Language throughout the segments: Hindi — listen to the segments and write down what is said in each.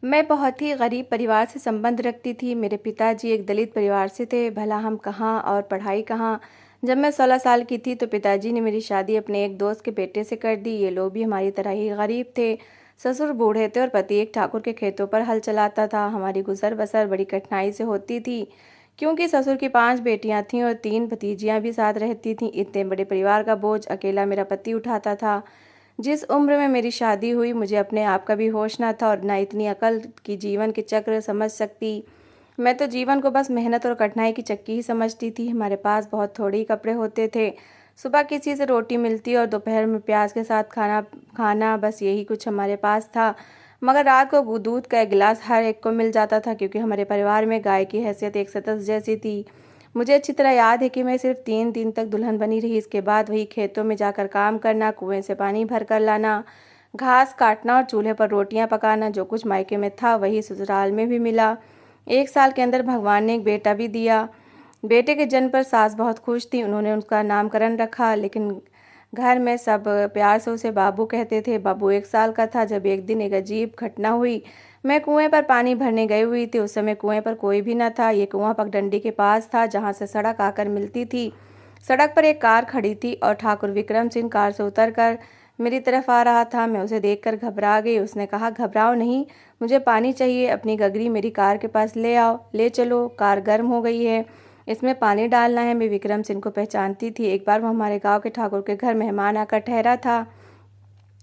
मैं बहुत ही गरीब परिवार से संबंध रखती थी। मेरे पिताजी एक दलित परिवार से थे। भला हम कहाँ और पढ़ाई कहाँ। जब मैं 16 साल की थी तो पिताजी ने मेरी शादी अपने एक दोस्त के बेटे से कर दी। ये लोग भी हमारी तरह ही गरीब थे। ससुर बूढ़े थे और पति एक ठाकुर के खेतों पर हल चलाता था। हमारी गुजर बसर बड़ी कठिनाई से होती थी, क्योंकि ससुर की 5 बेटियां थीं और 3 भतीजियां भी साथ रहती थीं। इतने बड़े परिवार का बोझ अकेला मेरा पति उठाता था। जिस उम्र में मेरी शादी हुई, मुझे अपने आप का भी होश ना था और ना इतनी अकल कि जीवन के चक्र समझ सकती। मैं तो जीवन को बस मेहनत और कठिनाई की चक्की ही समझती थी। हमारे पास बहुत थोड़े ही कपड़े होते थे। सुबह किसी से रोटी मिलती और दोपहर में प्याज के साथ खाना खाना, बस यही कुछ हमारे पास था। मगर रात को दूध का एक गिलास हर एक को मिल जाता था, क्योंकि हमारे परिवार में गाय की हैसियत एक सतत जैसी थी। मुझे अच्छी तरह याद है कि मैं सिर्फ 3 दिन तक दुल्हन बनी रही। इसके बाद वही खेतों में जाकर काम करना, कुएं से पानी भर कर लाना, घास काटना और चूल्हे पर रोटियां पकाना। जो कुछ मायके में था वही ससुराल में भी मिला। 1 साल के अंदर भगवान ने एक बेटा भी दिया। बेटे के जन्म पर सास बहुत खुश थी। उन्होंने उसका नामकरण रखा, लेकिन घर में सब प्यार से उसे बाबू कहते थे। बाबू 1 साल का था जब एक दिन एक अजीब घटना हुई। मैं कुएं पर पानी भरने गई हुई थी। उस समय कुएं पर कोई भी न था। ये कुआं पगडंडी के पास था, जहां से सड़क आकर मिलती थी। सड़क पर एक कार खड़ी थी और ठाकुर विक्रम सिंह कार से उतरकर मेरी तरफ आ रहा था। मैं उसे देखकर घबरा गई। उसने कहा, घबराओ नहीं, मुझे पानी चाहिए। अपनी गगरी मेरी कार के पास ले आओ, ले चलो, कार गर्म हो गई है, इसमें पानी डालना है। मैं विक्रम सिंह को पहचानती थी। एक बार वो हमारे गांव के ठाकुर के घर मेहमान आकर ठहरा था।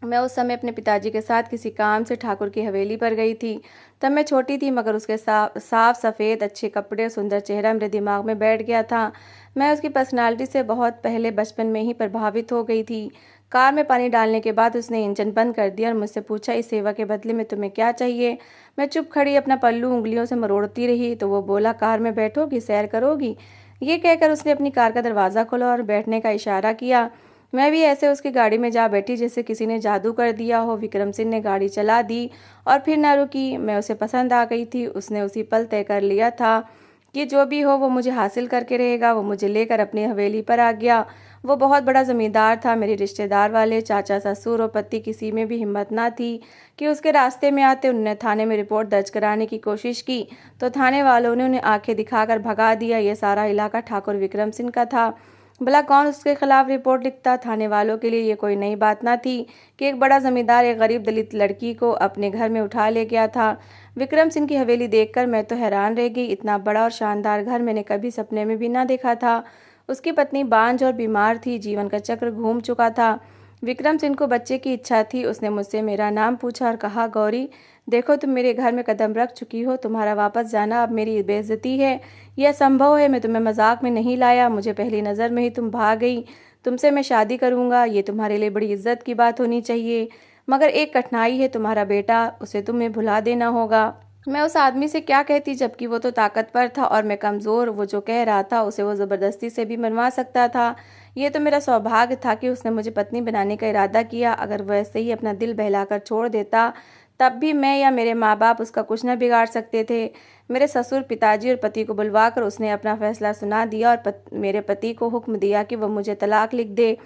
मैं उस समय अपने पिताजी के साथ किसी काम से ठाकुर की हवेली पर गई थी। तब मैं छोटी थी, मगर उसके साफ सफ़ेद अच्छे कपड़े और सुंदर चेहरा मेरे दिमाग में बैठ गया था। मैं उसकी पर्सनालिटी से बहुत पहले बचपन में ही प्रभावित हो गई थी। कार में पानी डालने के बाद उसने इंजन बंद कर दिया और मुझसे पूछा, इस सेवा के बदले में तुम्हें क्या चाहिए। मैं चुप खड़ी अपना पल्लू उंगलियों से मरोड़ती रही। तो वो बोला, कार में बैठोगी, सैर करोगी। ये कहकर उसने अपनी कार का दरवाज़ा खोला और बैठने का इशारा किया। मैं भी ऐसे उसकी गाड़ी में जा बैठी जैसे किसी ने जादू कर दिया हो। विक्रम सिंह ने गाड़ी चला दी और फिर न रुकी। मैं उसे पसंद आ गई थी। उसने उसी पल तय कर लिया था कि जो भी हो वो मुझे हासिल करके रहेगा। वो मुझे लेकर अपनी हवेली पर आ गया। वो बहुत बड़ा जमींदार था। मेरे रिश्तेदार वाले, चाचा, ससुर और पति, किसी में भी हिम्मत ना थी कि उसके रास्ते में आते। उन्होंने थाने में रिपोर्ट दर्ज कराने की कोशिश की तो थाने वालों ने उन्हें आंखें दिखाकर भगा दिया। ये सारा इलाका ठाकुर विक्रम सिंह का था। भला कौन उसके खिलाफ रिपोर्ट लिखता। थाने वालों के लिए ये कोई नई बात ना थी कि एक बड़ा जमींदार एक गरीब दलित लड़की को अपने घर में उठा ले गया था। विक्रम सिंह की हवेली देखकर मैं तो हैरान रह गई। इतना बड़ा और शानदार घर मैंने कभी सपने में भी ना देखा था। उसकी पत्नी बांझ और बीमार थी। जीवन का चक्र घूम चुका था। विक्रम सिंह को बच्चे की इच्छा थी। उसने मुझसे मेरा नाम पूछा और कहा, गौरी, देखो तुम मेरे घर में कदम रख चुकी हो। तुम्हारा वापस जाना अब मेरी बेइज्जती है। यह संभव है। मैं तुम्हें मजाक में नहीं लाया। मुझे पहली नज़र में ही तुम भाग गई। तुमसे मैं शादी करूंगा, ये तुम्हारे लिए बड़ी इज्जत की बात होनी चाहिए। मगर एक कठिनाई है, तुम्हारा बेटा, उसे तुम्हें भुला देना होगा। मैं उस आदमी से क्या कहती, जबकि वो तो ताकतवर था और मैं कमज़ोर। वो जो कह रहा था उसे वो ज़बरदस्ती से भी मनवा सकता था। ये तो मेरा सौभाग्य था कि उसने मुझे पत्नी बनाने का इरादा किया। अगर वह ऐसे ही अपना दिल बहलाकर छोड़ देता, तब भी मैं या मेरे माँ बाप उसका कुछ न बिगाड़ सकते थे। मेरे ससुर, पिताजी और पति को बुलवाकर उसने अपना फैसला सुना दिया और मेरे पति को हुक्म दिया कि वह मुझे तलाक लिख दे।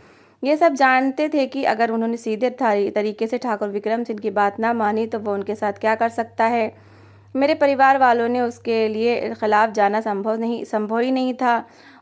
ये सब जानते थे कि अगर उन्होंने सीधे तरीके से ठाकुर विक्रम सिंह की बात ना मानी तो वह उनके साथ क्या कर सकता है। मेरे परिवार वालों ने उसके लिए खिलाफ जाना संभव ही नहीं था।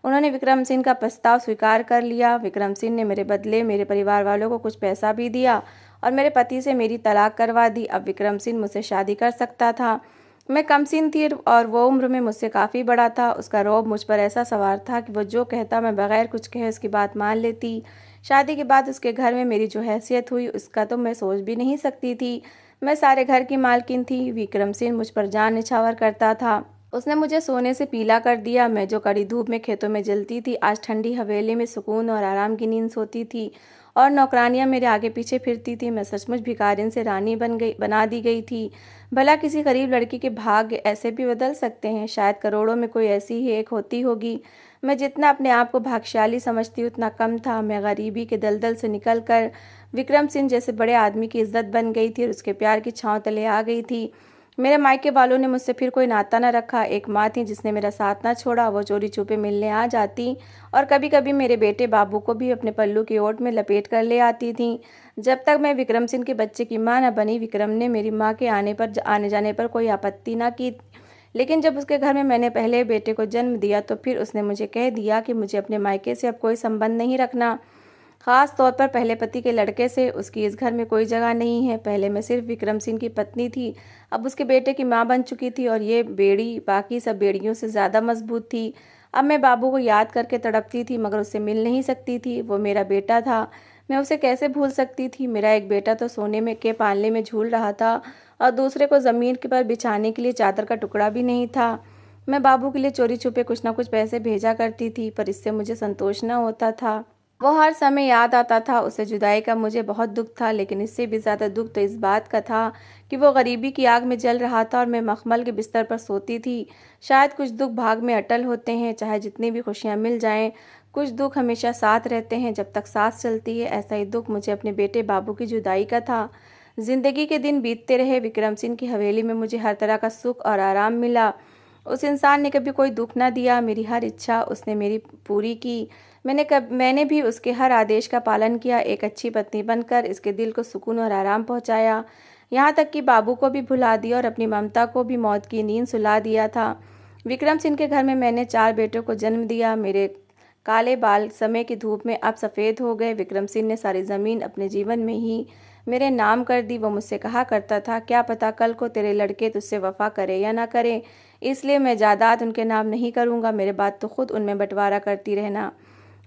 उन्होंने विक्रम सिंह का प्रस्ताव स्वीकार कर लिया। विक्रम सिंह ने मेरे बदले मेरे परिवार वालों को कुछ पैसा भी दिया और मेरे पति से मेरी तलाक करवा दी। अब विक्रम सिंह मुझसे शादी कर सकता था। मैं कमसिन थी और वो उम्र में मुझसे काफ़ी बड़ा था। उसका रौब मुझ पर ऐसा सवार था कि वो जो कहता मैं बगैर कुछ कहे उसकी बात मान लेती। शादी के बाद उसके घर में मेरी जो हैसियत हुई उसका तो मैं सोच भी नहीं सकती थी। मैं सारे घर की मालकिन थी। विक्रम सिंह मुझ पर जान निछावर करता था। उसने मुझे सोने से पीला कर दिया। मैं जो कड़ी धूप में खेतों में जलती थी, आज ठंडी हवेली में सुकून और आराम की नींद सोती थी और नौकरानियां मेरे आगे पीछे फिरती थी। मैं सचमुच भिखारिन से रानी बना दी गई थी। भला किसी गरीब लड़की के भाग्य ऐसे भी बदल सकते हैं। शायद करोड़ों में कोई ऐसी ही एक होती होगी। मैं जितना अपने आप को भाग्यशाली समझती उतना कम था। मैं गरीबी के दलदल से निकलकर विक्रम सिंह जैसे बड़े आदमी की इज्जत बन गई थी और उसके प्यार की छांव तले आ गई थी। मेरे मायके वालों ने मुझसे फिर कोई नाता न रखा। एक माँ थी जिसने मेरा साथ ना छोड़ा, वो चोरी छुपे मिलने आ जाती और कभी कभी मेरे बेटे बाबू को भी अपने पल्लू की ओट में लपेट कर ले आती थी। जब तक मैं विक्रम सिंह के बच्चे की माँ न बनी, विक्रम ने मेरी माँ के आने जाने पर कोई आपत्ति न की। लेकिन जब उसके घर में मैंने पहले बेटे को जन्म दिया तो फिर उसने मुझे कह दिया कि मुझे अपने मायके से अब कोई संबंध नहीं रखना, खास तौर पर पहले पति के लड़के से। उसकी इस घर में कोई जगह नहीं है। पहले मैं सिर्फ विक्रम सिंह की पत्नी थी, अब उसके बेटे की माँ बन चुकी थी और ये बेड़ी बाकी सब बेड़ियों से ज़्यादा मजबूत थी। अब मैं बाबू को याद करके तड़पती थी, मगर उससे मिल नहीं सकती थी। वो मेरा बेटा था, मैं उसे कैसे भूल सकती थी। मेरा एक बेटा तो सोने में के पालने में झूल रहा था और दूसरे को ज़मीन के पर बिछाने के लिए चादर का टुकड़ा भी नहीं था। मैं बाबू के लिए चोरी छुपे कुछ ना कुछ पैसे भेजा करती थी, पर इससे मुझे संतोष न होता था। वो हर समय याद आता था। उससे जुदाई का मुझे बहुत दुख था, लेकिन इससे भी ज़्यादा दुख तो इस बात का था कि वो गरीबी की आग में जल रहा था और मैं मखमल के बिस्तर पर सोती थी। शायद कुछ दुख भाग में अटल होते हैं, चाहे जितनी भी खुशियाँ मिल जाएं, कुछ दुख हमेशा साथ रहते हैं जब तक सांस चलती है। ऐसा ही दुख मुझे अपने बेटे बाबू की जुदाई का था। जिंदगी के दिन बीतते रहे। विक्रम सिंह की हवेली में मुझे हर तरह का सुख और आराम मिला। उस इंसान ने कभी कोई दुख ना दिया। मेरी हर इच्छा उसने मेरी पूरी की। मैंने भी उसके हर आदेश का पालन किया। एक अच्छी पत्नी बनकर इसके दिल को सुकून और आराम पहुंचाया। यहाँ तक कि बाबू को भी भुला दिया और अपनी ममता को भी मौत की नींद सुला दिया था। विक्रम सिंह के घर में मैंने 4 बेटों को जन्म दिया। मेरे काले बाल समय की धूप में अब सफ़ेद हो गए। विक्रम सिंह ने सारी ज़मीन अपने जीवन में ही मेरे नाम कर दी। वो मुझसे कहा करता था, क्या पता कल को तेरे लड़के तुझसे वफा करे या ना करे, इसलिए मैं जायदाद उनके नाम नहीं करूँगा, मेरे बाद तो खुद उनमें बंटवारा करती रहना।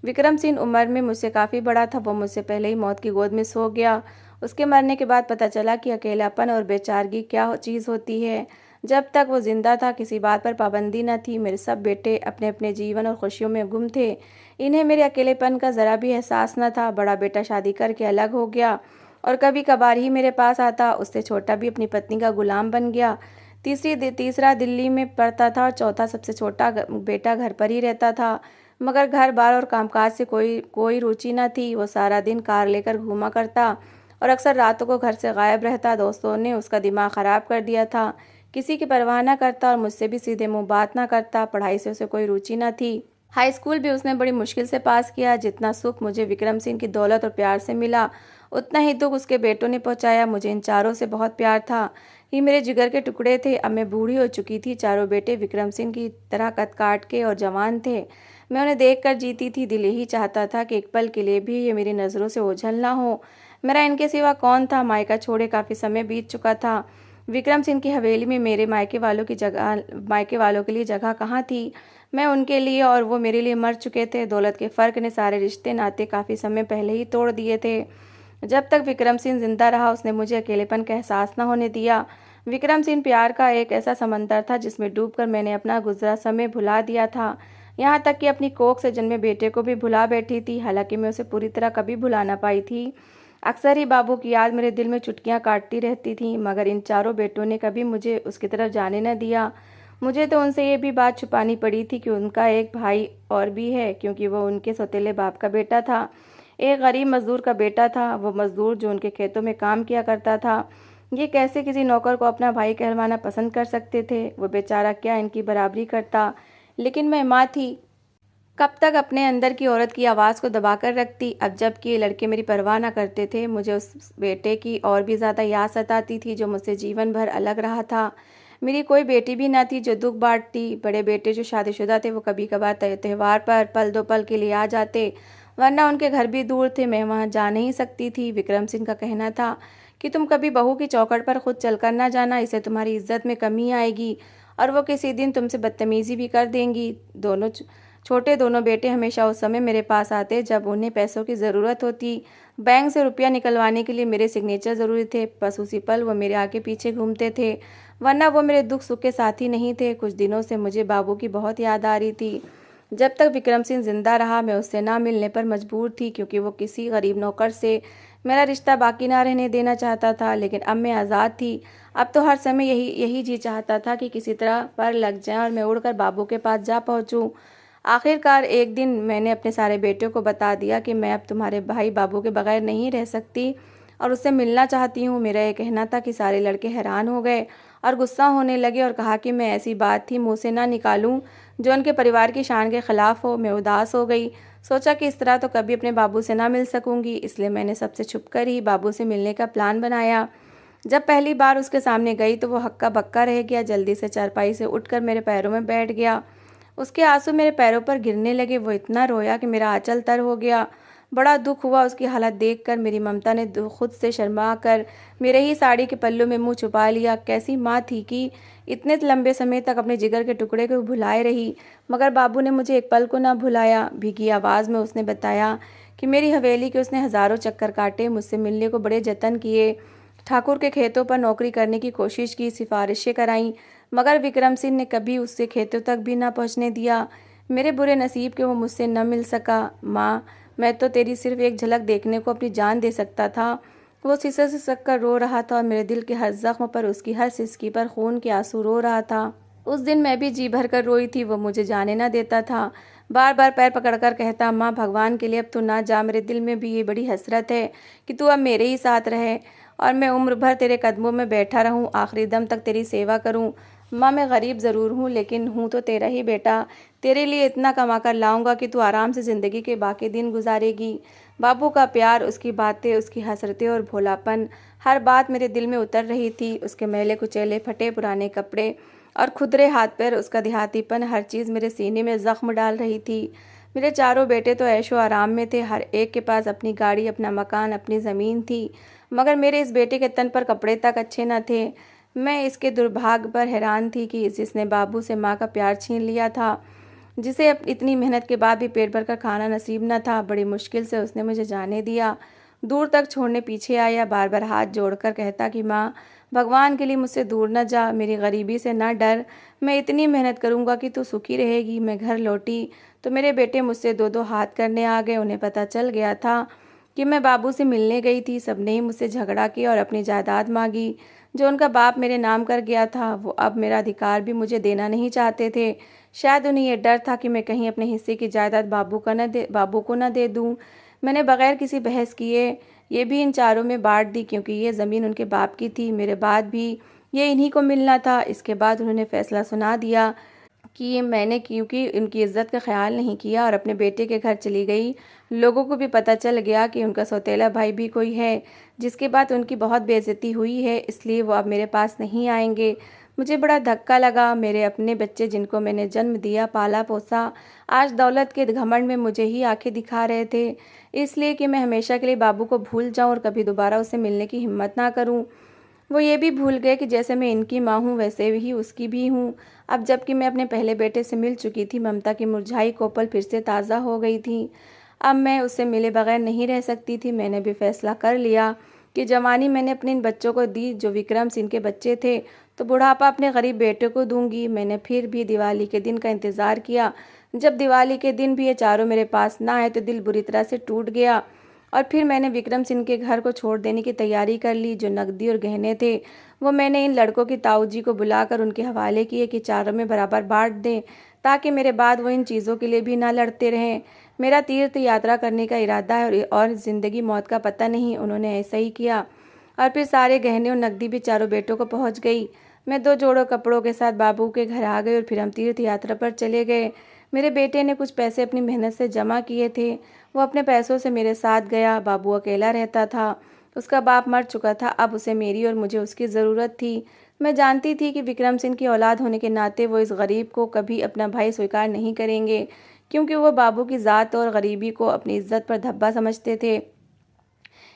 विक्रम सिंह उम्र में मुझसे काफ़ी बड़ा था। वो मुझसे पहले ही मौत की गोद में सो गया। उसके मरने के बाद पता चला कि अकेलापन और बेचारगी क्या चीज़ होती है। जब तक वो जिंदा था किसी बात पर पाबंदी न थी। मेरे सब बेटे अपने अपने जीवन और खुशियों में गुम थे। इन्हें मेरे अकेलेपन का ज़रा भी एहसास न था। बड़ा बेटा शादी करके अलग हो गया और कभी कभार ही मेरे पास आता। उससे छोटा भी अपनी पत्नी का गुलाम बन गया। तीसरा दिल्ली में पढ़ता था और चौथा सबसे छोटा बेटा घर पर ही रहता था। मगर घर बार और कामकाज से कोई रुचि न थी। वो सारा दिन कार लेकर घूमा करता और अक्सर रातों को घर से गायब रहता। दोस्तों ने उसका दिमाग ख़राब कर दिया था। किसी की परवाह न करता और मुझसे भी सीधे मुंह बात ना करता। पढ़ाई से उसे कोई रुचि न थी। हाई स्कूल भी उसने बड़ी मुश्किल से पास किया। जितना सुख मुझे विक्रम सिंह की दौलत और प्यार से मिला, उतना ही दुख उसके बेटों ने पहुंचाया। मुझे इन चारों से बहुत प्यार था। ये मेरे जिगर के टुकड़े थे। अब मैं बूढ़ी हो चुकी थी। चारों बेटे विक्रम सिंह की तरह कद काट के और जवान थे। मैं उन्हें देखकर जीती थी। दिल यही चाहता था कि एक पल के लिए भी ये मेरी नज़रों से ओझल ना हो। मेरा इनके सिवा कौन था। मायका छोड़े काफ़ी समय बीत चुका था। विक्रम सिंह की हवेली में मेरे मायके वालों के लिए जगह कहाँ थी। मैं उनके लिए और वो मेरे लिए मर चुके थे। दौलत के फ़र्क ने सारे रिश्ते नाते काफ़ी समय पहले ही तोड़ दिए थे। जब तक विक्रम सिंह जिंदा रहा उसने मुझे अकेलेपन का एहसास न होने दिया। विक्रम सिंह प्यार का एक ऐसा समंदर था जिसमें डूबकर मैंने अपना गुजरा समय भुला दिया था। यहाँ तक कि अपनी कोख से जन्मे बेटे को भी भुला बैठी थी। हालांकि मैं उसे पूरी तरह कभी भुला ना पाई थी। अक्सर ही बाबू की याद मेरे दिल में चुटकियाँ काटती रहती थी, मगर इन चारों बेटों ने कभी मुझे उसकी तरफ जाने न दिया। मुझे तो उनसे ये भी बात छुपानी पड़ी थी कि उनका एक भाई और भी है, क्योंकि वो उनके सौतेले बाप का बेटा था। एक गरीब मजदूर का बेटा था। वो मजदूर जो उनके खेतों में काम किया करता था। ये कैसे किसी नौकर को अपना भाई कहलवाना पसंद कर सकते थे। वो बेचारा क्या इनकी बराबरी करता। लेकिन मैं माँ थी, कब तक अपने अंदर की औरत की आवाज़ को दबाकर रखती। अब जबकि ये लड़के मेरी परवाह ना करते थे, मुझे उस बेटे की और भी ज़्यादा याद सताती थी जो मुझसे जीवन भर अलग रहा था। मेरी कोई बेटी भी ना थी जो दुख बांटती। बड़े बेटे जो शादीशुदा थे वो कभी कभार त्यौहार पर पल दो पल के लिए आ जाते, वरना उनके घर भी दूर थे, मैं वहाँ जा नहीं सकती थी। विक्रम सिंह का कहना था कि तुम कभी बहू की चौखट पर खुद चलकर ना जाना, इससे तुम्हारी इज्जत में कमी आएगी और वो किसी दिन तुमसे बदतमीजी भी कर देंगी। दोनों बेटे हमेशा उस समय मेरे पास आते जब उन्हें पैसों की ज़रूरत होती। बैंक से रुपया निकलवाने के लिए मेरे सिग्नेचर ज़रूरी थे, बस उसी पल वो मेरे आगे पीछे घूमते थे, वरना वो मेरे दुख सुख के साथी नहीं थे। कुछ दिनों से मुझे बाबू की बहुत याद आ रही थी। जब तक विक्रम सिंह जिंदा रहा मैं उससे ना मिलने पर मजबूर थी, क्योंकि वो किसी गरीब नौकर से मेरा रिश्ता बाकी ना रहने देना चाहता था। लेकिन अब मैं आज़ाद थी। अब तो हर समय यही जी चाहता था कि किसी तरह पर लग जाए और मैं उड़कर बाबू के पास जा पहुंचूं। आखिरकार एक दिन मैंने अपने सारे बेटों को बता दिया कि मैं अब तुम्हारे भाई बाबू के बगैर नहीं रह सकती और उससे मिलना चाहती हूँ। मेरा ये कहना था कि सारे लड़के हैरान हो गए और गुस्सा होने लगे और कहा कि मैं ऐसी बात थी मुँह से ना निकालूं जो उनके परिवार की शान के खिलाफ हो। मैं उदास हो गई, सोचा कि इस तरह तो कभी अपने बाबू से ना मिल सकूंगी, इसलिए मैंने सबसे छुपकर ही बाबू से मिलने का प्लान बनाया। जब पहली बार उसके सामने गई तो वो हक्का बक्का रह गया, जल्दी से चारपाई से उठकर मेरे पैरों में बैठ गया। उसके आंसू मेरे पैरों पर गिरने लगे। वो इतना रोया कि मेरा आंचल तर हो गया। बड़ा दुख हुआ उसकी हालत देखकर। मेरी ममता ने खुद से शर्मा कर मेरे ही साड़ी के पल्लू में मुंह छुपा लिया। कैसी माँ थी कि इतने लंबे समय तक अपने जिगर के टुकड़े को भुलाए रही, मगर बाबू ने मुझे एक पल को ना भुलाया। भीगी आवाज़ में उसने बताया कि मेरी हवेली के उसने हज़ारों चक्कर काटे, मुझसे मिलने को बड़े जतन किए, ठाकुर के खेतों पर नौकरी करने की कोशिश की, सिफारिशें कराईं, मगर विक्रम सिंह ने कभी उससे खेतों तक भी ना पहुंचने दिया। मेरे बुरे नसीब के वो मुझसे न मिल सका। माँ, मैं तो तेरी सिर्फ एक झलक देखने को अपनी जान दे सकता था। वो सिसक कर रो रहा था और मेरे दिल के हर जख्म पर, उसकी हर सिसकी पर खून के आंसू रो रहा था। उस दिन मैं भी जी भर कर रोई थी। वो मुझे जाने ना देता था, बार बार पैर पकड़कर कहता, माँ भगवान के लिए अब तू ना जा, मेरे दिल में भी ये बड़ी हसरत है कि तू अब मेरे ही साथ रहे और मैं उम्र भर तेरे कदमों में बैठा रहूं, आखिरी दम तक तेरी सेवा करूं। माँ, मैं गरीब ज़रूर हूँ लेकिन हूँ तो तेरा ही बेटा। तेरे लिए इतना कमा कर लाऊंगा कि तू आराम से ज़िंदगी के बाकी दिन गुजारेगी। बाबू का प्यार, उसकी बातें, उसकी हसरतें और भोलापन, हर बात मेरे दिल में उतर रही थी। उसके मैले कुचैले फटे पुराने कपड़े और खुदरे हाथ पैर, उसका देहातीपन, हर चीज़ मेरे सीने में ज़ख्म डाल रही थी। मेरे चारों बेटे तो ऐशो आराम में थे, हर एक के पास अपनी गाड़ी, अपना मकान, अपनी ज़मीन थी, मगर मेरे इस बेटे के तन पर कपड़े तक अच्छे न थे। मैं इसके दुर्भाग्य पर हैरान थी कि जिसने बाबू से माँ का प्यार छीन लिया था, जिसे अब इतनी मेहनत के बाद भी पेट भरकर खाना नसीब न था, बड़ी मुश्किल से उसने मुझे जाने दिया। दूर तक छोड़ने पीछे आया, बार बार हाथ जोड़कर कहता कि माँ, भगवान के लिए मुझसे दूर न जा, मेरी गरीबी से ना डर, मैं इतनी मेहनत करूँगा कि तू सुखी रहेगी। मैं घर लौटी तो मेरे बेटे मुझसे दो दो हाथ करने आ गए। उन्हें पता चल गया था कि मैं बाबू से मिलने गई थी। सबने ही मुझसे झगड़ा किया और अपनी जायदाद मांगी जो उनका बाप मेरे नाम कर गया था। वो अब मेरा अधिकार भी मुझे देना नहीं चाहते थे। शायद उन्हें यह डर था कि मैं कहीं अपने हिस्से की जायदाद बाबू को न दे दूं। मैंने बगैर किसी बहस किए ये भी इन चारों में बांट दी, क्योंकि ये ज़मीन उनके बाप की थी, मेरे बाद भी ये इन्हीं को मिलना था। इसके बाद उन्होंने फैसला सुना दिया कि मैंने क्योंकि उनकी इज्जत का ख्याल नहीं किया और अपने बेटे के घर चली गई। लोगों को भी पता चल गया कि उनका सौतेला भाई भी कोई है, जिसके बाद उनकी बहुत बेइज्जती हुई है, इसलिए वो अब मेरे पास नहीं आएंगे। मुझे बड़ा धक्का लगा। मेरे अपने बच्चे जिनको मैंने जन्म दिया, पाला पोसा, आज दौलत के घमंड में मुझे ही आंखें दिखा रहे थे, इसलिए कि मैं हमेशा के लिए बाबू को भूल जाऊं और कभी दोबारा उससे मिलने की हिम्मत ना करूं। वो ये भी भूल गए कि जैसे मैं इनकी माँ हूँ वैसे ही उसकी भी हूँ। अब जबकि मैं अपने पहले बेटे से मिल चुकी थी, ममता की मुरझाई कोपल फिर से ताज़ा हो गई थी। अब मैं उससे मिले बगैर नहीं रह सकती थी। मैंने भी फैसला कर लिया कि जवानी मैंने अपने इन बच्चों को दी जो विक्रम सिंह के बच्चे थे, तो बुढ़ापा अपने गरीब बेटे को दूंगी। मैंने फिर भी दिवाली के दिन का इंतज़ार किया। जब दिवाली के दिन भी ये चारों मेरे पास ना आए तो दिल बुरी तरह से टूट गया और फिर मैंने विक्रम सिंह के घर को छोड़ देने की तैयारी कर ली। जो नकदी और गहने थे वो मैंने इन लड़कों की ताऊ जी को बुलाकर उनके हवाले किए कि चारों में बराबर बांट दें, ताकि मेरे बाद वो इन चीज़ों के लिए भी ना लड़ते रहें। मेरा तीर्थ यात्रा करने का इरादा है और ज़िंदगी मौत का पता नहीं। उन्होंने ऐसा ही किया और फिर सारे गहने और नकदी भी चारों बेटों को पहुँच गई। मैं 2 जोड़ों कपड़ों के साथ बाबू के घर आ गई और फिर हम तीर्थ यात्रा पर चले गए। मेरे बेटे ने कुछ पैसे अपनी मेहनत से जमा किए थे, वो अपने पैसों से मेरे साथ गया। बाबू अकेला रहता था, उसका बाप मर चुका था। अब उसे मेरी और मुझे उसकी ज़रूरत थी। मैं जानती थी कि विक्रम सिंह की औलाद होने के नाते वो इस गरीब को कभी अपना भाई स्वीकार नहीं करेंगे, क्योंकि वो बाबू की ज़ात और गरीबी को अपनी इज्जत पर धब्बा समझते थे।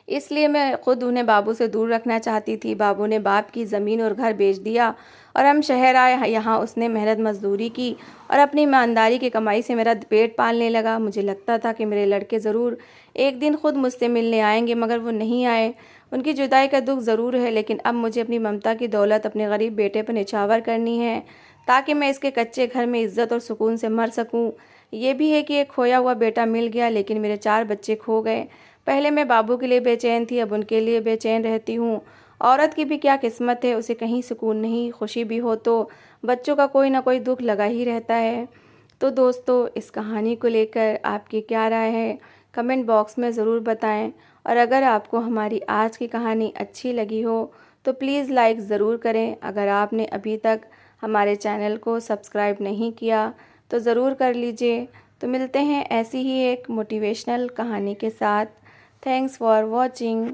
इसलिए मैं खुद उन्हें बाबू से दूर रखना चाहती थी। बाबू ने बाप की ज़मीन और घर बेच दिया और हम शहर आए। यहाँ उसने मेहनत मजदूरी की और अपनी ईमानदारी की कमाई से मेरा पेट पालने लगा। मुझे लगता था कि मेरे लड़के ज़रूर एक दिन खुद मुझसे मिलने आएंगे, मगर वो नहीं आए। उनकी जुदाई का दुख ज़रूर है, लेकिन अब मुझे अपनी ममता की दौलत अपने गरीब बेटे पर निछावर करनी है, ताकि मैं इसके कच्चे घर में इज्जत और सुकून से मर सकूं। ये भी है कि एक खोया हुआ बेटा मिल गया, लेकिन मेरे 4 बच्चे खो गए। पहले मैं बाबू के लिए बेचैन थी, अब उनके लिए बेचैन रहती हूँ। औरत की भी क्या किस्मत है, उसे कहीं सुकून नहीं, खुशी भी हो तो बच्चों का कोई ना कोई दुख लगा ही रहता है। तो दोस्तों, इस कहानी को लेकर आपकी क्या राय है, कमेंट बॉक्स में ज़रूर बताएं और अगर आपको हमारी आज की कहानी अच्छी लगी हो तो प्लीज़ लाइक ज़रूर करें। अगर आपने अभी तक हमारे चैनल को सब्सक्राइब नहीं किया तो ज़रूर कर लीजिए। तो मिलते हैं ऐसी ही एक मोटिवेशनल कहानी के साथ। Thanks for watching.